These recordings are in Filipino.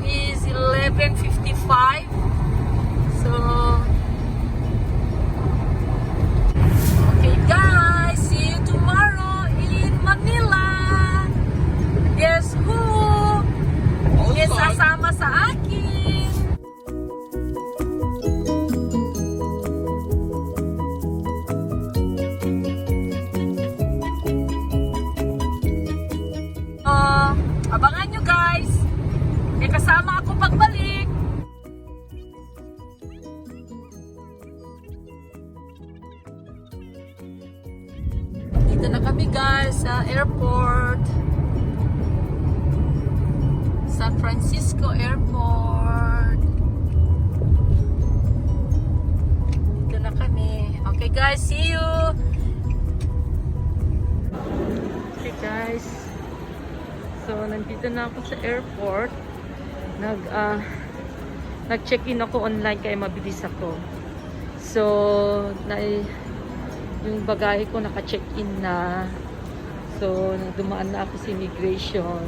is 11:55. So, okay guys, see you tomorrow in Manila. Guess who is sasama sa akin? Abangan nyo guys. May kasama ako pagbalik. Dito na kami guys sa airport. San Francisco Airport. Dito na kami. Okay guys, see you. Okay guys. So, nandito na ako sa airport. Nag-check-in ako online kaya mabilis ako. So, yung bagahe ko naka-check-in na. So, dumaan na ako sa immigration.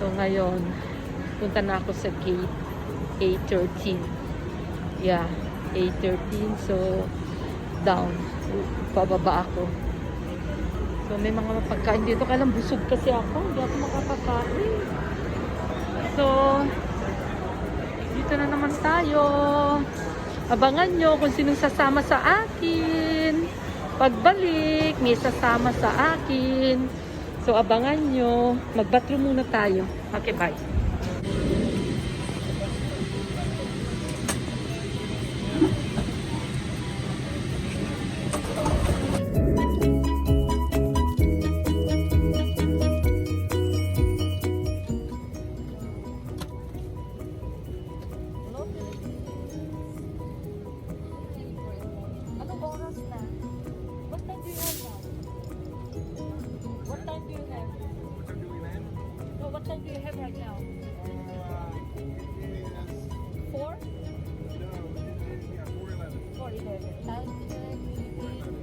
So, ngayon, punta na ako sa gate A13. Yeah, A13. So, down. Pababa ako. So, may mga pagkain dito. Kailang busog kasi ako. Hindi ako makapakain. So, dito na naman tayo. Abangan nyo kung sinong sasama sa akin. Pagbalik, may sasama sa akin. So, abangan nyo. Mag-bathroom muna tayo. Okay, bye. What time do you have right now? 4? Yeah, 4:11.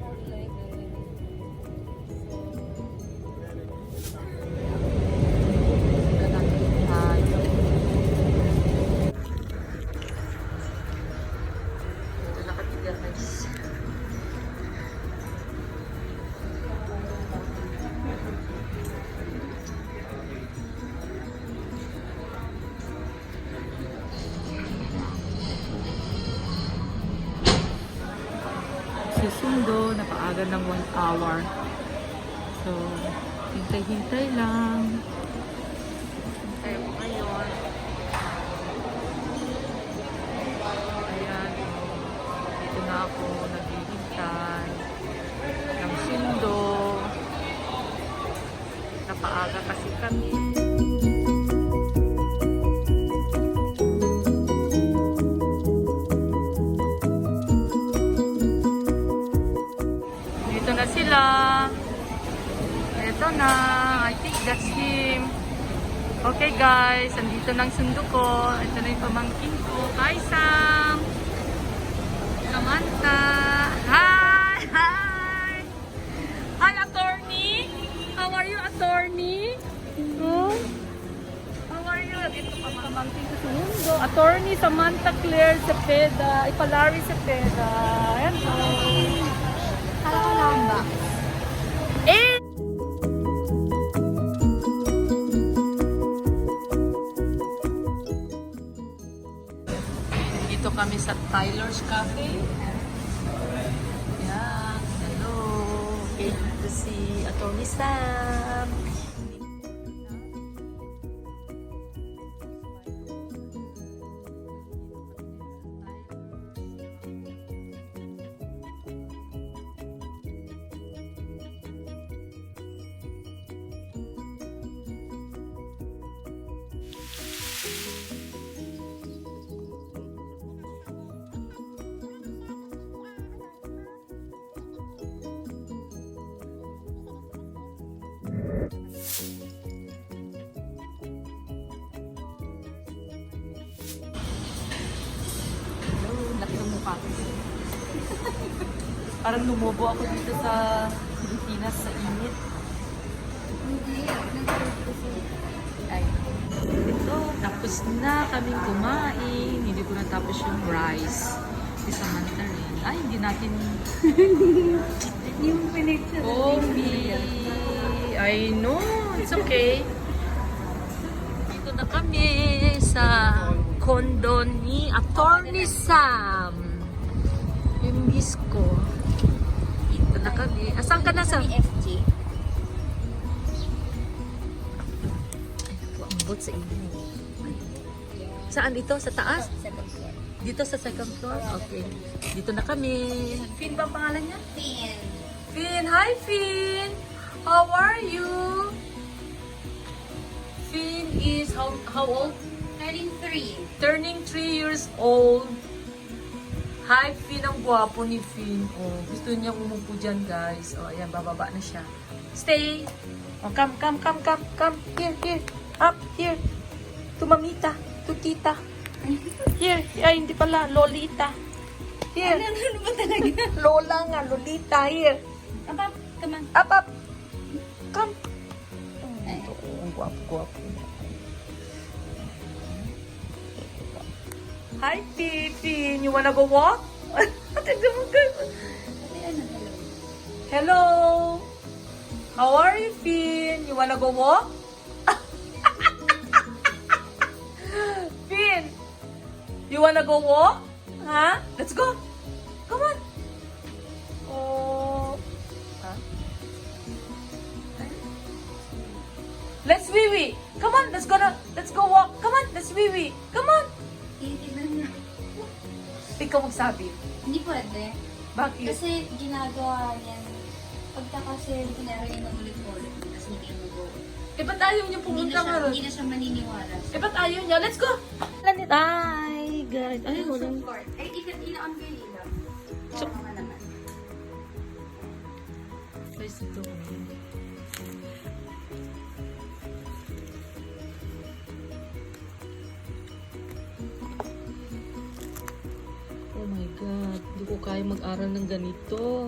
4:11. 4:11. Susundo, napaaga ng 1 hour. So, hintay-hintay lang. Hintay ako ngayon. Ayan. Dito na ako naghihintay ng sundo. Napaaga kasi kami. Dito na sila. Ito na. I think that's him. Okay guys, andito na ang sundo ko. Ito na yung pamangkin ko. Hi Sam! Samantha! Hi! Hi! Hi attorney! How are you attorney? Oh? How are you? Ito pamangkin ko sundo. Attorney Samantha Claire Cepeda. Ipalari Cepeda. Ayan po. Halo lamba. Eh! Dito kami sa Tyler's Cafe. Yan. Hello. Okay, to see Attorney Sam. pa. Parang lumubo ako dito sa Pilipinas sa init. Hindi, nag-work kasi. Ay. Ito, tapos na kaming kumain. Hindi ko natapos yung rice. Si Samantha rin. Ay, hindi natin... Yung pinicture. Coffee. I know. It's okay. Dito na kami sa condo ni Attorney Sam. Yung miss ko. Dito na kami. Asan ka na, Sam? FG. Ambot sa inyo. Saan ito? Sa taas? Second floor. Dito sa second floor? Okay. Dito na kami. Finn ba ang pangalan niya? Pin. Finn! Hi, Finn! How are you? Finn is how old? 33. Turning 3 years old. Hi, Finn. Ang gwapo ni Finn. Oh, gusto niya umupo dyan, guys. Oh, ayan. Bababa na siya. Stay! Oh, come. Here. Up, here. To mamita. To tita. Here. Ay, hindi pala. Lolita. Here. Ano ba talaga? Lola nga. Lolita. Here. Abab, come on. Up. Come. Ang gwapo niya. Hi, Finn. You wanna go walk? Tignan mo ka. Hello. How are you, Finn? You wanna go walk? Finn, you wanna go walk? Huh? Let's go. Come on. Oh. Huh? Let's wee-wee. Come on, let's go walk. Come on, let's wee-wee. Come on. Tinitignan niya. Ikaw magsabi. Hindi pwede. Bakit? Kasi ginagawa niyan. Pagka kasi pinarayin ng ulit-ulit, tapos hindi kayo mag-go. Eh, ba't ayaw niyo pumunta nga ron? Hindi na siya maniniwala. Eh, ba't ayaw niya? Let's go! Ay, guys. Ay, walang... Ay, ina-on ko yung ilaw. So- Oo naman. Guys, ito. Oh my God. Hindi ko kaya mag-aral ng ganito.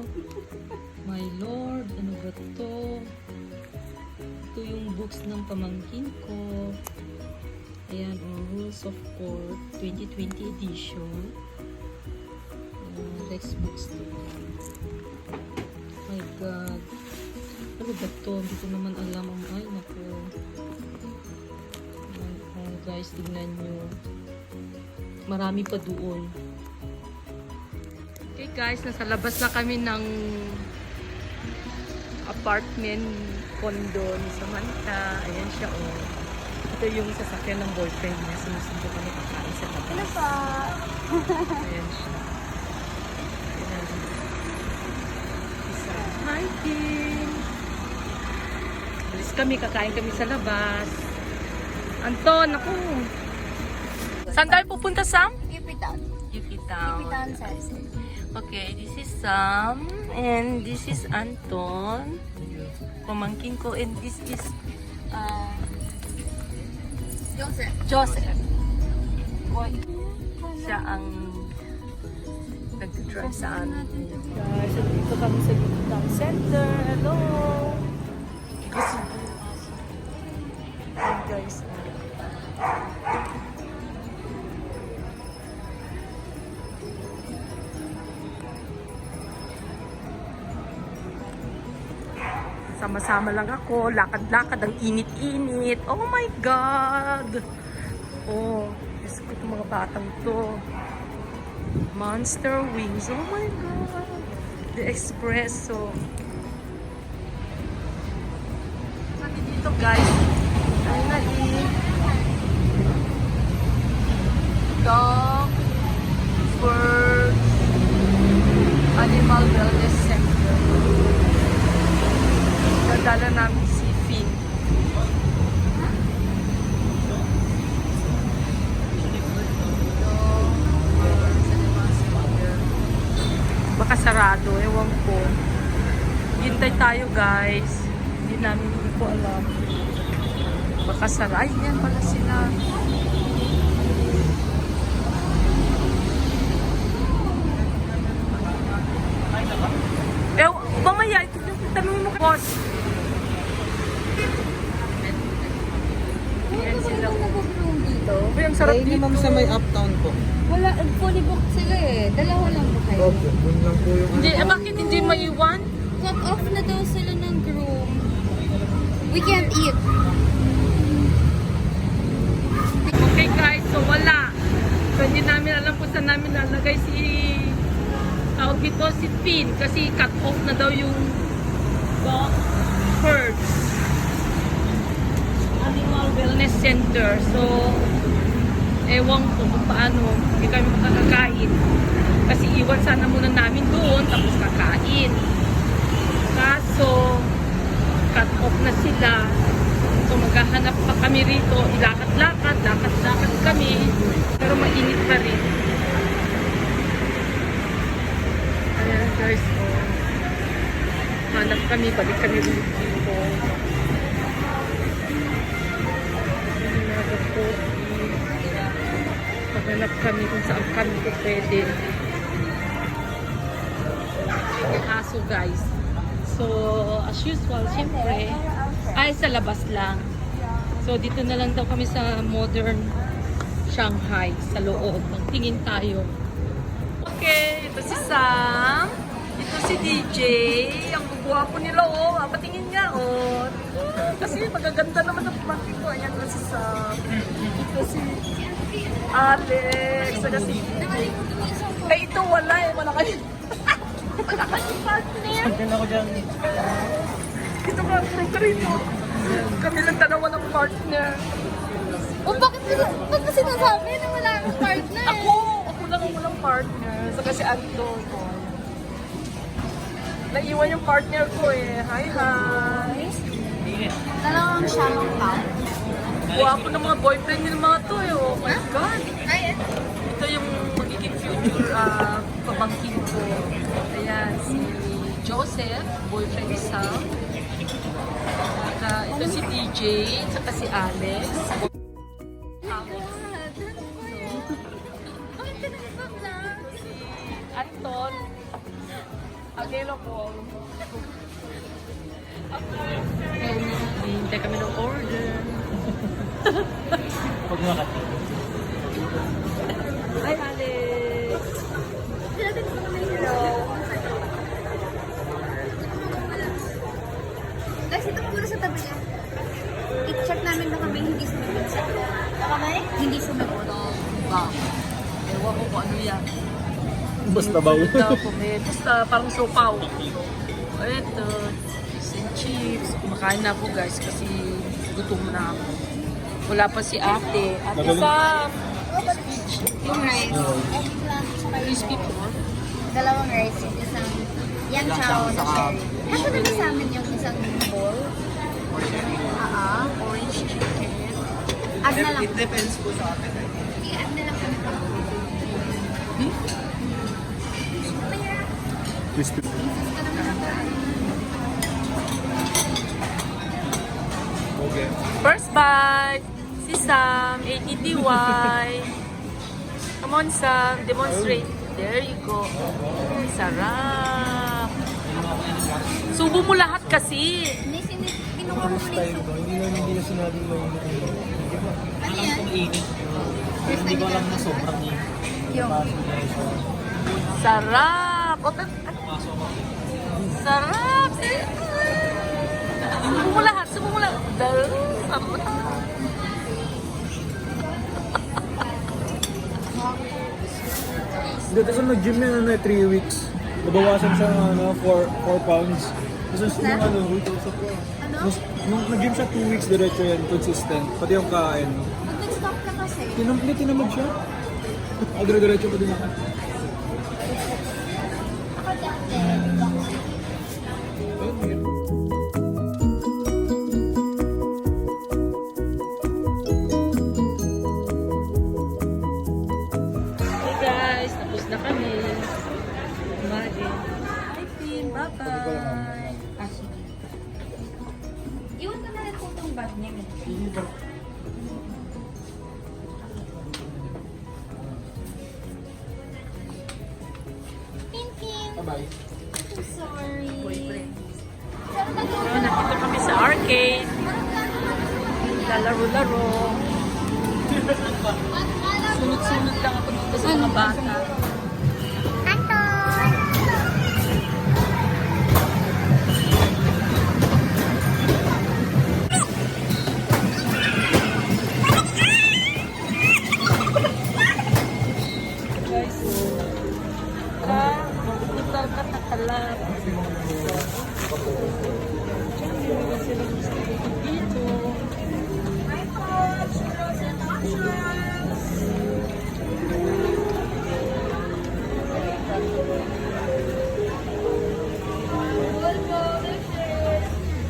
My Lord, ano ba to? Ito yung books ng pamangkin ko. Ayan, Rules of Court 2020 edition. Lex books to. My God. Ano ba to? Hindi ko naman alam. Ay, naku. Oh, guys, tignan nyo. Marami pa doon. Okay guys, nasa labas na kami ng apartment condo ni Samantha. Ayan siya, oh. Ito yung sasakyan ng boyfriend niya. Sinusundo kami kakain sa labas. Ano pa? Ayan siya. Ayan. Isa. Hi, Kim! Alis kami, kakain kami sa labas. Anton, ako. Saan tayo pupunta, Sam? Ipitan. Yuki Town. Ipitan sa Rizal. Okay, this is Sam and this is Anton. Pamangkin ko, and this is Joseph. Boy, siya ang nag-drive sa amin. Guys, dito kami sa Town Center. Hello! Gusto ko yung aso. Ayan, guys. Sama-sama lang ako, lakad-lakad, ang init-init. Oh my God! Oh, Diyos ko itong mga batang to. Monster wings. Oh my God! The espresso. Sabi dito guys, finally, dog, birds, animal wellness center. Dadala namin si Finn. Baka sarado, ewan ko. Hintay tayo guys. Hindi ko alam. Baka sarado. Ay, yan pala sila. Mamaya, ito yung tanongin mo, boss. Ayan sila. sarap Try niyo dito. ma'am sa may uptown po. Wala, fully booked sila eh. Dalawa lang po kayo. Opo, yun lang po yung Hindi, bakit hindi maiwan? Cut off na daw sila ng groom. We can't eat. Okay guys, so wala. So hindi namin alam kung saan namin lalagay si tawag dito si Finn kasi cut off na daw yung dog herds animal wellness center. So ewan ko kung paano hindi kami makakakain kasi iwan sana muna namin doon tapos kakain. Kaso cut off na sila. So maghahanap pa kami rito, ilakad-lakad kami, pero mainit pa rin. Ayan guys, oh. Hanap kami, balik kami dito. Maghanap kami kung saan kami po pwede. Yung aso guys. So, as usual, siyempre, ay sa labas lang. So, dito na lang daw kami sa modern Shanghai, sa loob. Magtingin tayo. Okay, ito si Sam. Ito si DJ. Ang gugwapo nila, oh. Patingin nga, oh. Kasi magaganda naman ang pamangkin ko. Ayan na si Sam. Ito si Alex. Saka si ay, ito wala eh. Wala kayo. Wala kayo partner. Pagkan ako dyan. Ito ka, puro ka rito. Kami lang dalawa ng partner. O bakit mo sinasabi na wala akong partner? Ako lang ang walang partner. So kasi Anton. Naiwan yung partner ko eh. Hi, hi. Dalawang shallow tao. Guwapo ng mga boyfriend ng mga to eh. Oh my God. Ay, Ito yung magiging future pamangkin ko. Ayan, si Joseph, boyfriend ni Sam. Ito si DJ, saka si Alex. bakit ka nag-vlog? Anton, available. Hintay kami ng order. Pag makati. Hi, Alex! Hello. Guys, ito muna sa tabi niya. I-check namin na kami hindi sumigot sa kami? Hindi sumigot. Wow. Ewan ko kung ano yan. Basta baw. Basta parang siopaw. Ito, fish and chips. Kumakain na ako guys kasi gutom na ako. Wala pa si ate. Ate Magaling. Sam! Yung rice. Crispy pork. Dalawang rice. Yung isang yan chow na sherry. Kasi na sa amin yung isang bowl. Orange chicken. Add na lang. It depends po sa atin. I-add na lang kami. Crispy. Okay. First bite! Si Sam, ATTY. Come on Sam, demonstrate. There you go. Sarap. Subo mo lahat kasi. Hindi, kinuha mo muna yung soup. Hindi na sinabing mainit. Ano yan? Hindi ko alam na sobrang init. Yung. Sarap. Sarap. Subo mo lahat. Subo mo lahat. Sarap. Hindi, tapos nag-gym na 3 weeks. Nabawasan siya ng 4 pounds. Tapos yung Ano? nung nag-gym siya 2 weeks, diretso yan, consistent. Pati yung kain. Pag nag-stop ka kasi, Tinamad siya. Dire-diretso pa din ako. ako dati. Hey guys, tapos na kami. Kumain. Hi Finn, bye-bye. Ah, sige. Iwan ko na rin po itong bag niya. Pin. Bye-bye. I'm sorry. Boyfriend. Pero So, nandito kami sa arcade. Lalaro-laro. lang ako dito sa mga bata. Guys, so, magugutal ka takalap. Diyan, meron sila gusto dito.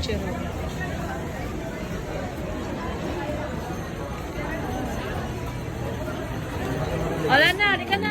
Chero. Wala na, di ka na.